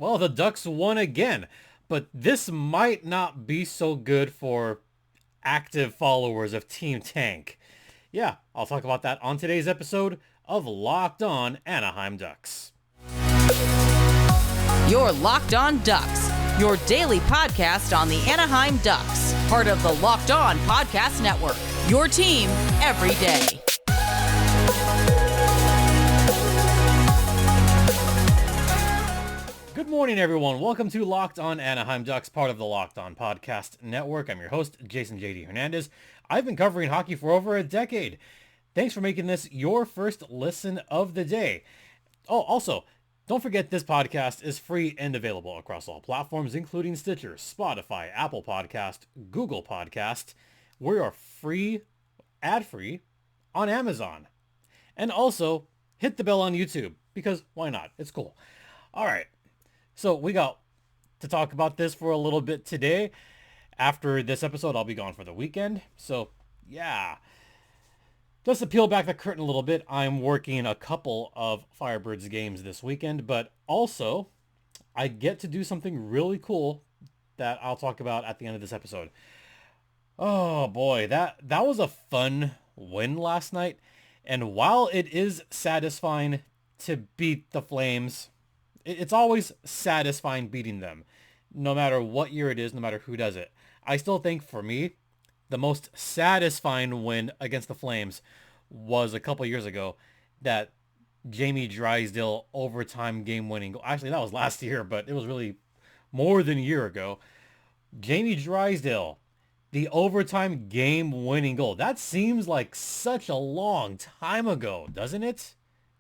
Well, the Ducks won again, but this might not be so good for active followers of Team Tank. Yeah, I'll talk about that on today's episode of Locked On Anaheim Ducks. You're Locked On Ducks, your daily podcast on the Anaheim Ducks, part of the Locked On Podcast Network, your team every day. Good morning, everyone. Welcome to Locked On Anaheim Ducks, part of the Locked On Podcast Network. I'm your host, Jason J.D. Hernandez. I've been covering hockey for over a decade. Thanks for making this your first listen of the day. Oh, also, don't forget this podcast is free and available across all platforms, including Stitcher, Spotify, Apple Podcast, Google Podcast. We are free, ad-free, on Amazon. And also, hit the bell on YouTube, because why not? It's cool. All right. So we got to talk about this for a little bit today. After this episode, I'll be gone for the weekend. So yeah, just to peel back the curtain a little bit, I'm working a couple of Firebirds games this weekend, but also I get to do something really cool that I'll talk about at the end of this episode. Oh boy, that was a fun win last night. And while it is satisfying to beat the Flames, it's always satisfying beating them, no matter what year it is, no matter who does it. I still think, for me, the most satisfying win against the Flames was a couple years ago, that Jamie Drysdale overtime game-winning goal. Actually, that was last year, but it was really more than a year ago. Jamie Drysdale, the overtime game-winning goal. That seems like such a long time ago, doesn't it?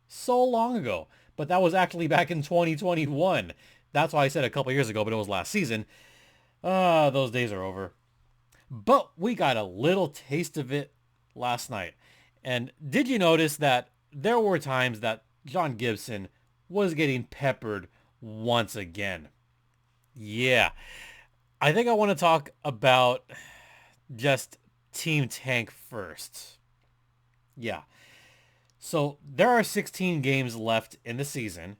So long ago. But that was actually back in 2021. That's why I said a couple years ago, but it was last season. Those days are over. But we got a little taste of it last night. And did you notice that there were times that John Gibson was getting peppered once again? Yeah. I think I want to talk about just Team Tank first. Yeah. So there are 16 games left in the season,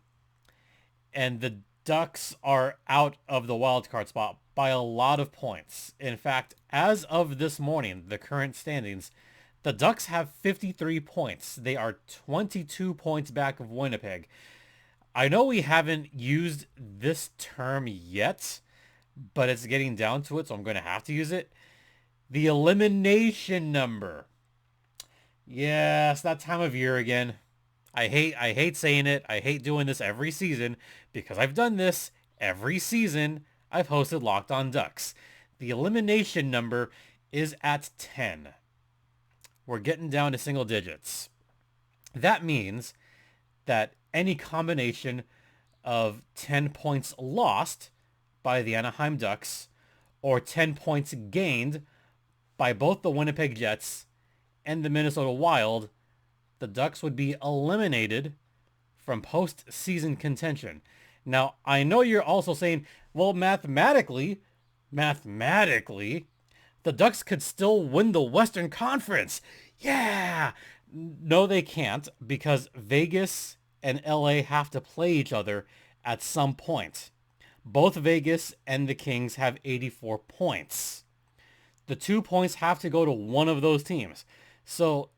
and the Ducks are out of the wildcard spot by a lot of points. In fact, as of this morning, the current standings, the Ducks have 53 points. They are 22 points back of Winnipeg. I know we haven't used this term yet, but it's getting down to it, so I'm going to have to use it. The elimination number. Yes, that time of year again. I hate saying it. I hate doing this every season because I've done this every season. I've hosted Locked On Ducks. The elimination number is at 10. We're getting down to single digits. That means that any combination of 10 points lost by the Anaheim Ducks or 10 points gained by both the Winnipeg Jets and the Minnesota Wild, the Ducks would be eliminated from postseason contention. Now, I know you're also saying, well, mathematically, the Ducks could still win the Western Conference. Yeah! No, they can't, because Vegas and LA have to play each other at some point. Both Vegas and the Kings have 84 points. The 2 points have to go to one of those teams. So,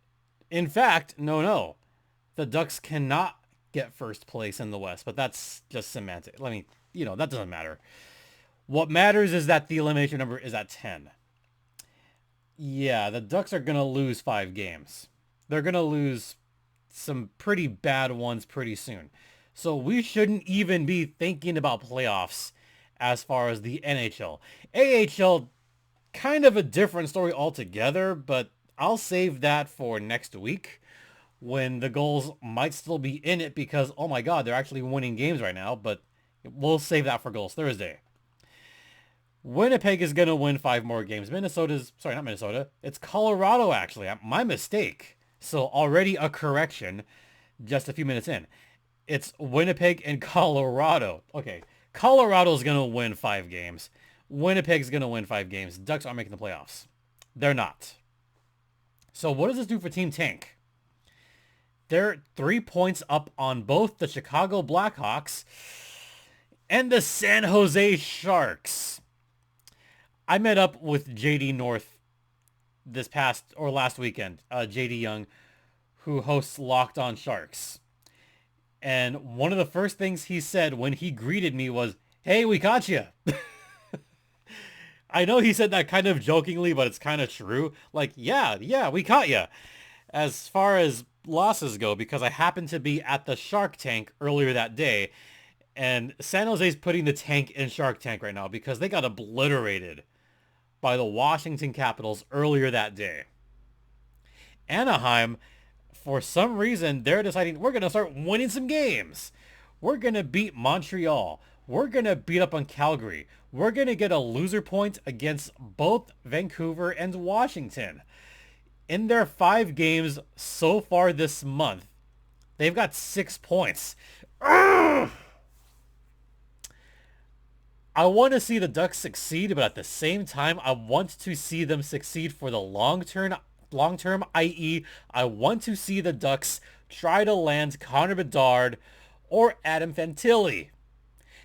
in fact, no. The Ducks cannot get first place in the West, but that's just semantic. That doesn't matter. What matters is that the elimination number is at 10. Yeah, the Ducks are going to lose 5 games. They're going to lose some pretty bad ones pretty soon. So we shouldn't even be thinking about playoffs as far as the NHL. AHL, kind of a different story altogether, but I'll save that for next week when the goals might still be in it because, oh my God, they're actually winning games right now, but we'll save that for Goals Thursday. Winnipeg is going to win 5 more games. Not Minnesota. It's Colorado, actually. My mistake. So already a correction just a few minutes in. It's Winnipeg and Colorado. Okay, Colorado's going to win 5 games. Winnipeg's going to win 5 games. Ducks aren't making the playoffs. They're not. So what does this do for Team Tank? They're 3 points up on both the Chicago Blackhawks and the San Jose Sharks. I met up with JD North last weekend, JD Young, who hosts Locked On Sharks. And one of the first things he said when he greeted me was, "Hey, we caught you." I know he said that kind of jokingly, but it's kind of true. Like, yeah, we caught you. As far as losses go, because I happened to be at the Shark Tank earlier that day, and San Jose's putting the tank in Shark Tank right now because they got obliterated by the Washington Capitals earlier that day. Anaheim, for some reason, they're deciding we're going to start winning some games. We're going to beat Montreal. We're going to beat up on Calgary. We're going to get a loser point against both Vancouver and Washington. In their 5 games so far this month, they've got 6 points. Urgh! I want to see the Ducks succeed, but at the same time, I want to see them succeed for the long term, i.e., I want to see the Ducks try to land Connor Bedard or Adam Fantilli.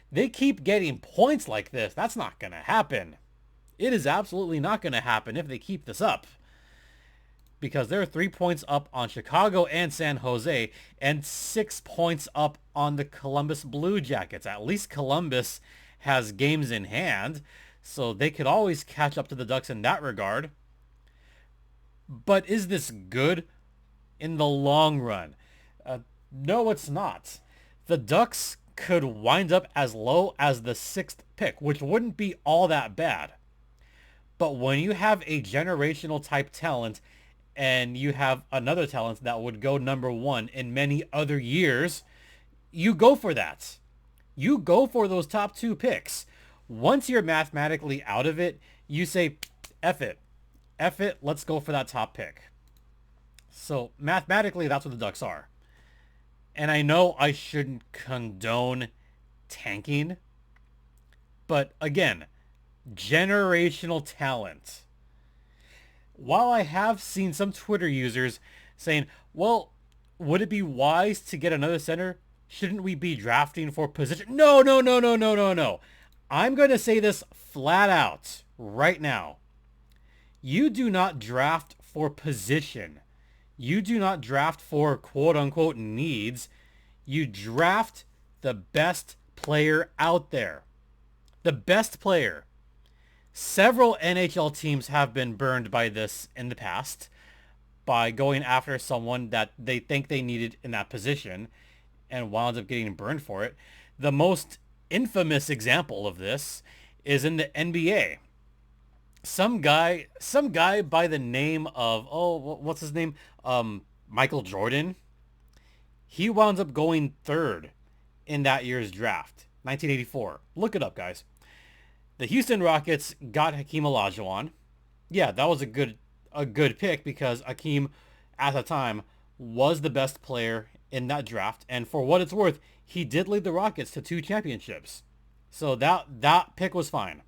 They keep getting points like this. That's not going to happen. It is absolutely not going to happen if they keep this up. Because they're 3 points up on Chicago and San Jose and 6 points up on the Columbus Blue Jackets. At least Columbus has games in hand, so they could always catch up to the Ducks in that regard. But is this good in the long run? No, it's not. The Ducks could wind up as low as the 6th pick, which wouldn't be all that bad. But when you have a generational type talent and you have another talent that would go number 1 in many other years, you go for that. You go for those top 2 picks. Once you're mathematically out of it, you say, F it, let's go for that top pick. So mathematically, that's what the Ducks are. And I know I shouldn't condone tanking, but again, generational talent. While I have seen some Twitter users saying, well, would it be wise to get another center? Shouldn't we be drafting for position? No. I'm going to say this flat out right now. You do not draft for position. You do not draft for quote-unquote needs. You draft the best player out there. The best player. Several NHL teams have been burned by this in the past, by going after someone that they think they needed in that position and wound up getting burned for it. The most infamous example of this is in the NBA. Some guy by the name of, what's his name? Michael Jordan. He wound up going 3rd in that year's draft, 1984. Look it up, guys. The Houston Rockets got Hakeem Olajuwon. Yeah, that was a good pick because Hakeem, at the time, was the best player in that draft. And for what it's worth, he did lead the Rockets to 2 championships. So that pick was fine.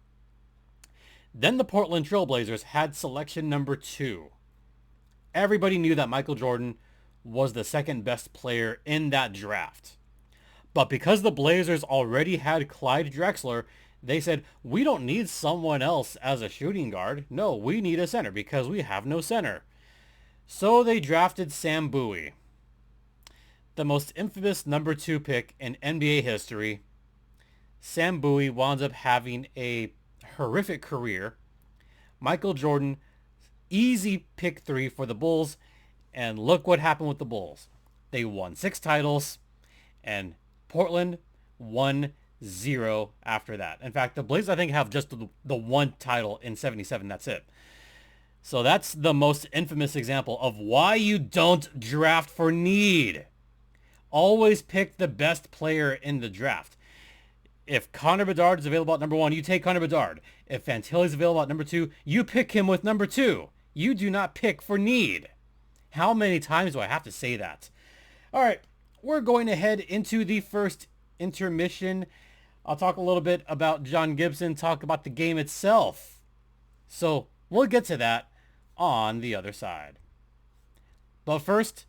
Then the Portland Trail Blazers had selection number 2. Everybody knew that Michael Jordan was the second best player in that draft. But because the Blazers already had Clyde Drexler, they said, we don't need someone else as a shooting guard. No, we need a center because we have no center. So they drafted Sam Bowie, the most infamous number 2 pick in NBA history. Sam Bowie wound up having a horrific career. Michael Jordan, easy pick 3 for the Bulls. And look what happened with the Bulls. They won 6 titles, and Portland won 0 after that. In fact, the Blazers, I think, have just the 1 title in 77. That's it. So that's the most infamous example of why you don't draft for need. Always pick the best player in the draft. If Connor Bedard is available at number 1, you take Connor Bedard. If Fantilli is available at number 2, you pick him with number 2. You do not pick for need. How many times do I have to say that? All right, we're going to head into the first intermission. I'll talk a little bit about John Gibson, talk about the game itself. So we'll get to that on the other side. But first,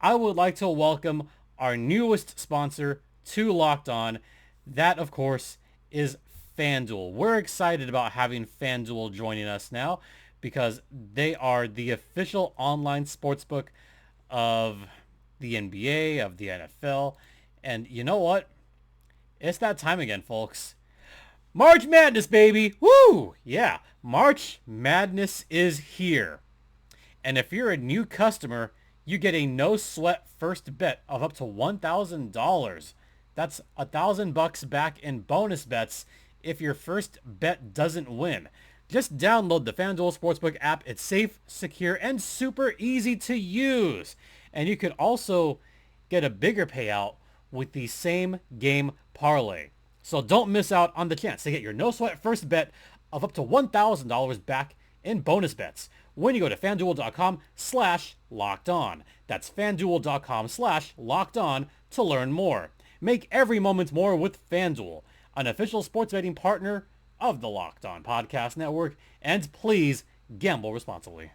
I would like to welcome our newest sponsor to Locked On. That, of course, is FanDuel. We're excited about having FanDuel joining us now because they are the official online sportsbook of the NBA, of the NFL. And you know what? It's that time again, folks. March Madness, baby! Woo! Yeah, March Madness is here. And if you're a new customer, you get a no-sweat first bet of up to $1,000. That's $1,000 back in bonus bets if your first bet doesn't win. Just download the FanDuel Sportsbook app. It's safe, secure, and super easy to use. And you could also get a bigger payout with the same game parlay. So don't miss out on the chance to get your no-sweat first bet of up to $1,000 back in bonus bets when you go to FanDuel.com/LockedOn. That's FanDuel.com/LockedOn to learn more. Make every moment more with FanDuel, an official sports betting partner of the Locked On Podcast Network. And please gamble responsibly.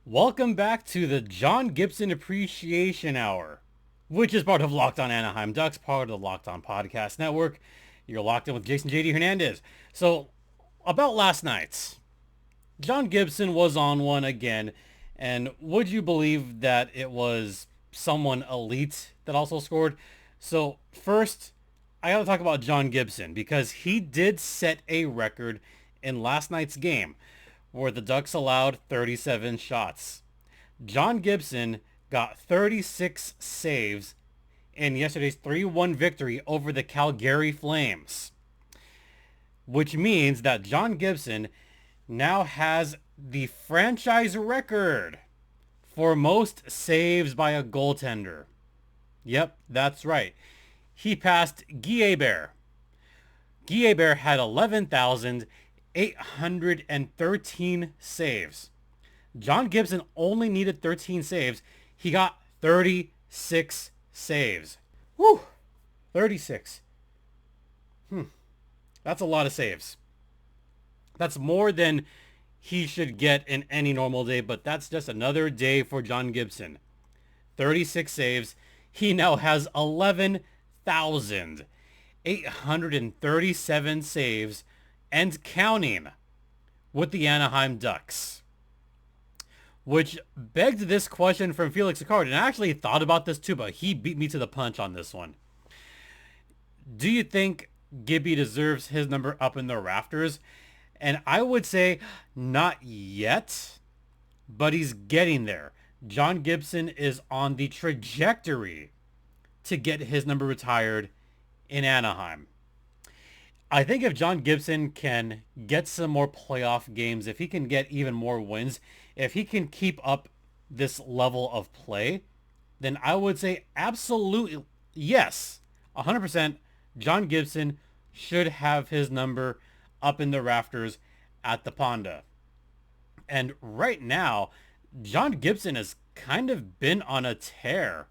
Welcome back to the John Gibson Appreciation Hour, which is part of Locked On Anaheim Ducks, part of the Locked On Podcast Network. You're locked in with Jason JD Hernandez. So, about last night, John Gibson was on one again, and would you believe that it was someone elite that also scored? So, first, I gotta talk about John Gibson, because he did set a record in last night's game, where the Ducks allowed 37 shots. John Gibson got 36 saves in yesterday's 3-1 victory over the Calgary Flames, which means that John Gibson now has the franchise record for most saves by a goaltender. Yep, that's right. He passed Guy Hebert. Guy Hebert had 11,813 saves. John Gibson only needed 13 saves. He got 36 saves. Whew! 36. That's a lot of saves. That's more than he should get in any normal day, but that's just another day for John Gibson. 36 saves. He now has 11,837 saves and counting with the Anaheim Ducks. Which begged this question from Felix Sicard, and I actually thought about this too, but he beat me to the punch on this one. Do you think Gibby deserves his number up in the rafters? And I would say not yet, but he's getting there. John Gibson is on the trajectory to get his number retired in Anaheim. I think if John Gibson can get some more playoff games, if he can get even more wins, if he can keep up this level of play, then I would say absolutely yes, 100%, John Gibson should have his number up in the rafters at the Ponda. And right now, John Gibson has kind of been on a tear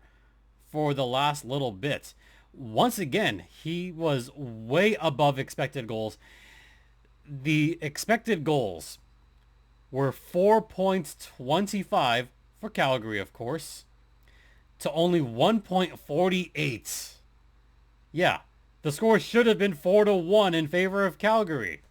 for the last little bit. Once again, he was way above expected goals. The expected goals were 4.25 for Calgary, of course, to only 1.48. Yeah, the score should have been 4-1 in favor of Calgary.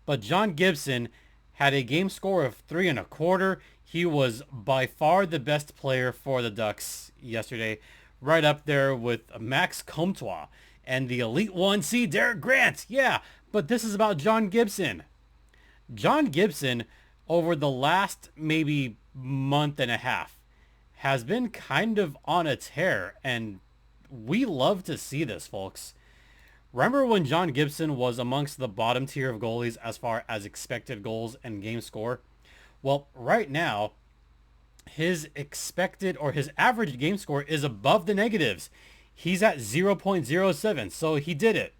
But John Gibson had a game score of 3.25. He was by far the best player for the Ducks yesterday, right up there with Max Comtois and the Elite 1C Derek Grant. Yeah, but this is about John Gibson. John Gibson, over the last maybe month and a half, has been kind of on a tear, and we love to see this, folks. Remember when John Gibson was amongst the bottom tier of goalies as far as expected goals and game score? Well, right now, his expected or his average game score is above the negatives. He's at 0.07, so he did it.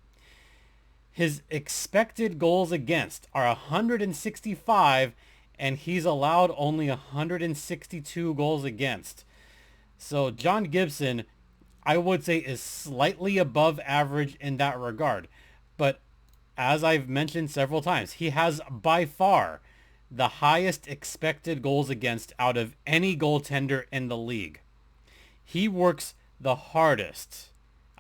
His expected goals against are 165, and he's allowed only 162 goals against. So John Gibson, I would say, is slightly above average in that regard. But as I've mentioned several times, he has by far the highest expected goals against out of any goaltender in the league. He works the hardest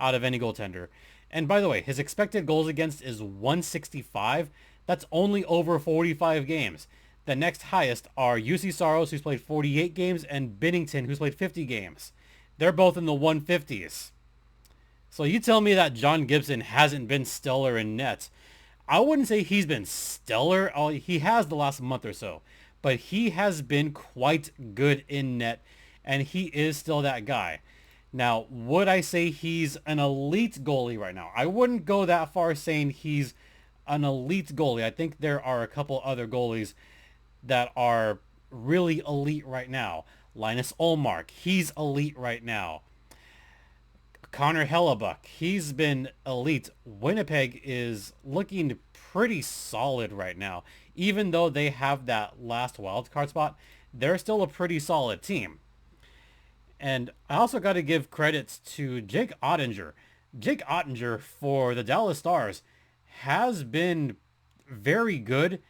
out of any goaltender. And by the way, his expected goals against is 165. That's only over 45 games. The next highest are UC Saros, who's played 48 games, and Binnington, who's played 50 games. They're both in the 150s. So you tell me that John Gibson hasn't been stellar in net. I wouldn't say he's been stellar. He has the last month or so. But he has been quite good in net, and he is still that guy. Now, would I say he's an elite goalie right now? I wouldn't go that far saying he's an elite goalie. I think there are a couple other goalies that are really elite right now. Linus Ullmark, he's elite right now. Connor Hellebuck, he's been elite. Winnipeg is looking pretty solid right now. Even though they have that last wildcard spot, they're still a pretty solid team. And I also got to give credits to Jake Ottinger. Jake Ottinger for the Dallas Stars has been very good.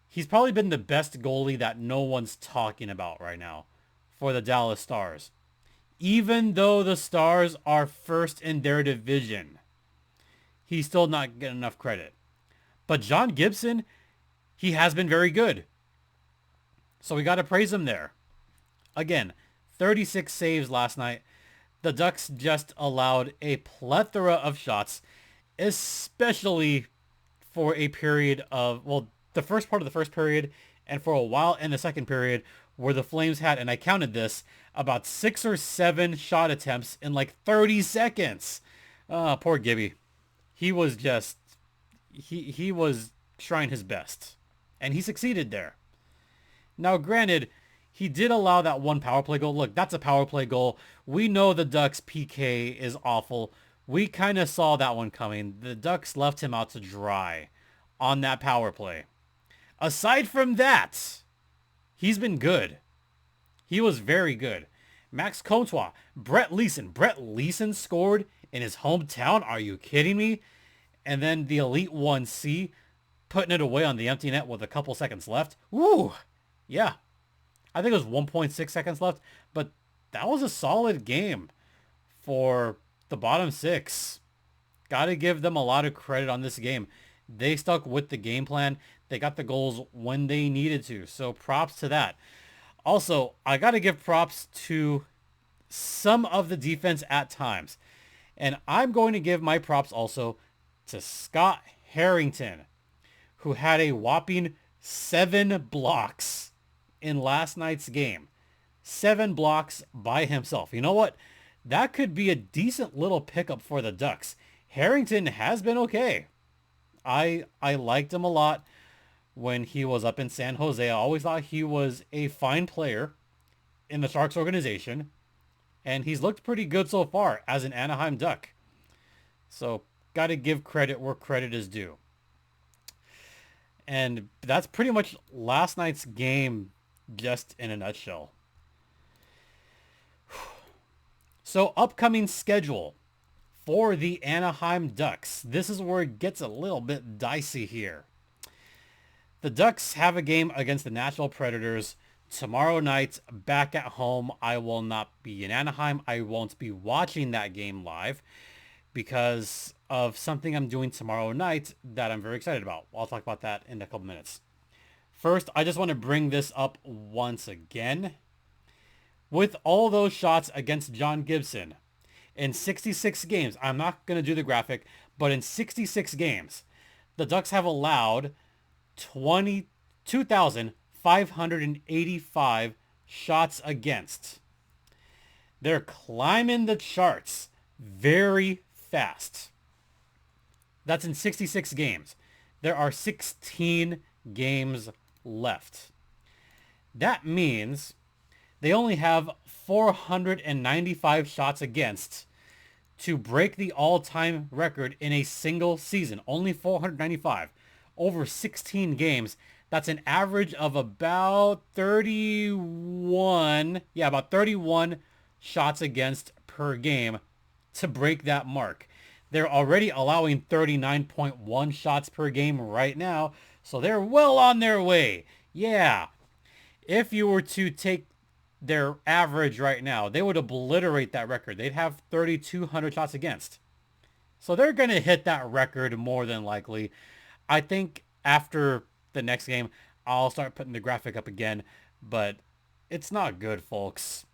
He's probably been the best goalie that no one's talking about right now for the Dallas Stars. Even though the Stars are first in their division, he's still not getting enough credit. But John Gibson, he has been very good. So we got to praise him there. Again, 36 saves last night. The Ducks just allowed a plethora of shots, especially for a period of, well, the first part of the first period and for a while in the second period where the Flames had, and I counted this, about 6 or 7 shot attempts in like 30 seconds. Poor Gibby. He was just, he was trying his best, and he succeeded there. Now, granted, he did allow that one power play goal. Look, that's a power play goal. We know the Ducks' PK is awful. We kind of saw that one coming. The Ducks left him out to dry on that power play. Aside from that, he's been good. He was very good. Max Comtois, Brett Leeson. Brett Leeson scored in his hometown. Are you kidding me? And then the Elite 1C putting it away on the empty net with a couple seconds left. Woo! Yeah. I think it was 1.6 seconds left, but that was a solid game for the bottom six. Got to give them a lot of credit on this game. They stuck with the game plan. They got the goals when they needed to. So props to that. Also, I got to give props to some of the defense at times. And I'm going to give my props also to Scott Harrington, who had a whopping 7 blocks in last night's game. 7 blocks by himself. You know what? That could be a decent little pickup for the Ducks. Harrington has been okay. I liked him a lot when he was up in San Jose. I always thought he was a fine player in the Sharks organization. And he's looked pretty good so far as an Anaheim Duck. So, got to give credit where credit is due. And that's pretty much last night's game just in a nutshell. So, upcoming schedule for the Anaheim Ducks. This is where it gets a little bit dicey here. The Ducks have a game against the Nashville Predators tomorrow night back at home. I will not be in Anaheim. I won't be watching that game live because of something I'm doing tomorrow night that I'm very excited about. I'll talk about that in a couple minutes. First, I just want to bring this up once again. With all those shots against John Gibson in 66 games, I'm not going to do the graphic, but in 66 games, the Ducks have allowed 22,585 shots against. They're climbing the charts very fast. That's in 66 games. There are 16 games left. That means they only have 495 shots against to break the all-time record in a single season. Only 495 over 16 games. That's an average of about 31. Yeah, about 31 shots against per game to break that mark. They're already allowing 39.1 shots per game right now, so they're well on their way. Yeah, if you were to take their average right now, they would obliterate that record. They'd have 3,200 shots against. So they're going to hit that record more than likely. I think after the next game, I'll start putting the graphic up again, but it's not good, folks.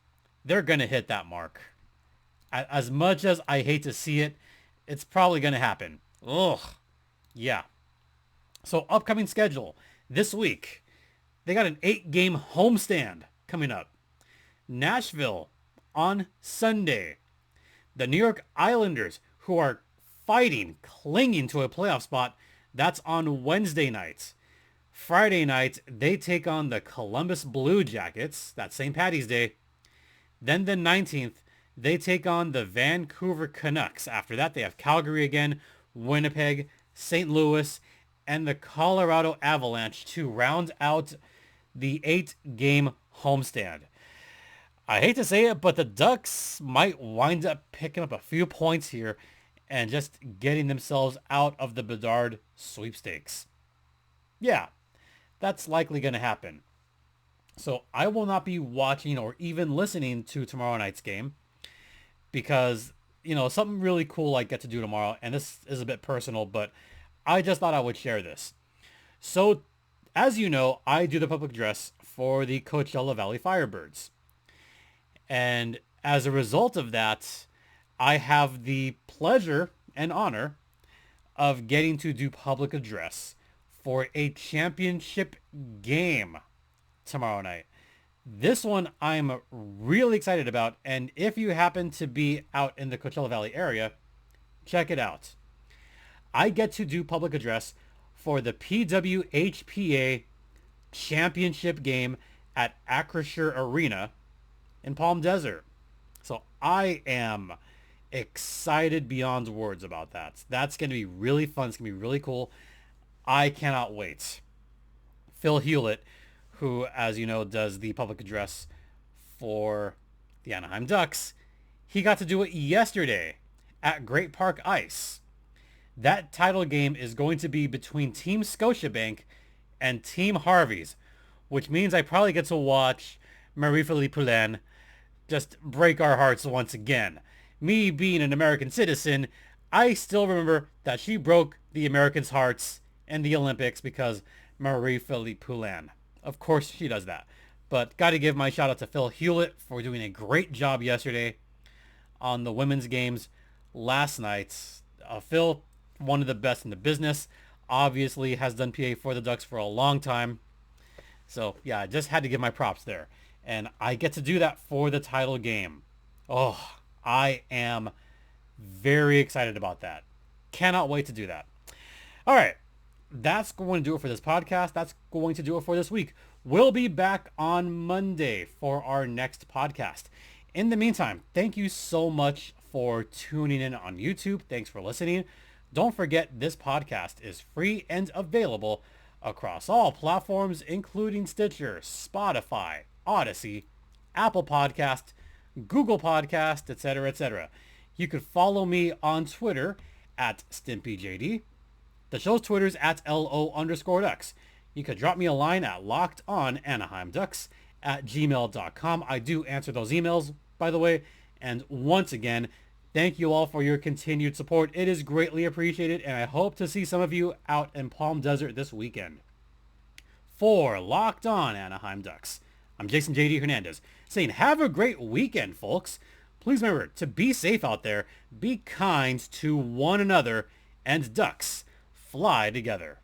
They're going to hit that mark. As much as I hate to see it, it's probably going to happen. Ugh. Yeah. So upcoming schedule this week. They got an 8-game homestand coming up. Nashville on Sunday. The New York Islanders, who are fighting, clinging to a playoff spot, that's on Wednesday night. Friday night, they take on the Columbus Blue Jackets. That's St. Paddy's Day. Then the 19th, they take on the Vancouver Canucks. After that, they have Calgary again, Winnipeg, St. Louis, and the Colorado Avalanche to round out the 8-game homestand. I hate to say it, but the Ducks might wind up picking up a few points here and just getting themselves out of the Bedard sweepstakes. Yeah, that's likely going to happen. So I will not be watching or even listening to tomorrow night's game because, something really cool I get to do tomorrow, and this is a bit personal, but I just thought I would share this. So, as you know, I do the public address for the Coachella Valley Firebirds. And as a result of that, I have the pleasure and honor of getting to do public address for a championship game tomorrow night. This one I'm really excited about, and if you happen to be out in the Coachella Valley area, check it out. I get to do public address for the PWHPA championship game at Acrisure Arena in Palm Desert. So I am excited beyond words about that. That's going to be really fun. It's going to be really cool. I cannot wait. Phil Hewlett, who, as you know, does the public address for the Anaheim Ducks, he got to do it yesterday at Great Park Ice. That title game is going to be between Team Scotiabank and Team Harvey's, which means I probably get to watch Marie-Philippe Poulin just break our hearts once again. Me being an American citizen, I still remember that she broke the Americans' hearts in the Olympics because Marie-Philippe Poulin. Of course she does that. But got to give my shout out to Phil Hewlett for doing a great job yesterday on the women's games last night. Phil, one of the best in the business, obviously has done PA for the Ducks for a long time. So yeah, I just had to give my props there. And I get to do that for the title game. Oh, I am very excited about that. Cannot wait to do that. All right. That's going to do it for this podcast. That's going to do it for this week. We'll be back on Monday for our next podcast. In the meantime, thank you so much for tuning in on YouTube. Thanks for listening. Don't forget, this podcast is free and available across all platforms, including Stitcher, Spotify, Odyssey, Apple Podcast, Google Podcast, etc., etc. You could follow me on Twitter at StimpyJD. The show's Twitter's at LO_Ducks. You could drop me a line at lockedonanaheimducks@gmail.com. I do answer those emails, by the way. And once again, thank you all for your continued support. It is greatly appreciated, and I hope to see some of you out in Palm Desert this weekend. For Locked On Anaheim Ducks, I'm Jason J.D. Hernandez, saying have a great weekend, folks. Please remember to be safe out there, be kind to one another, and Ducks fly together.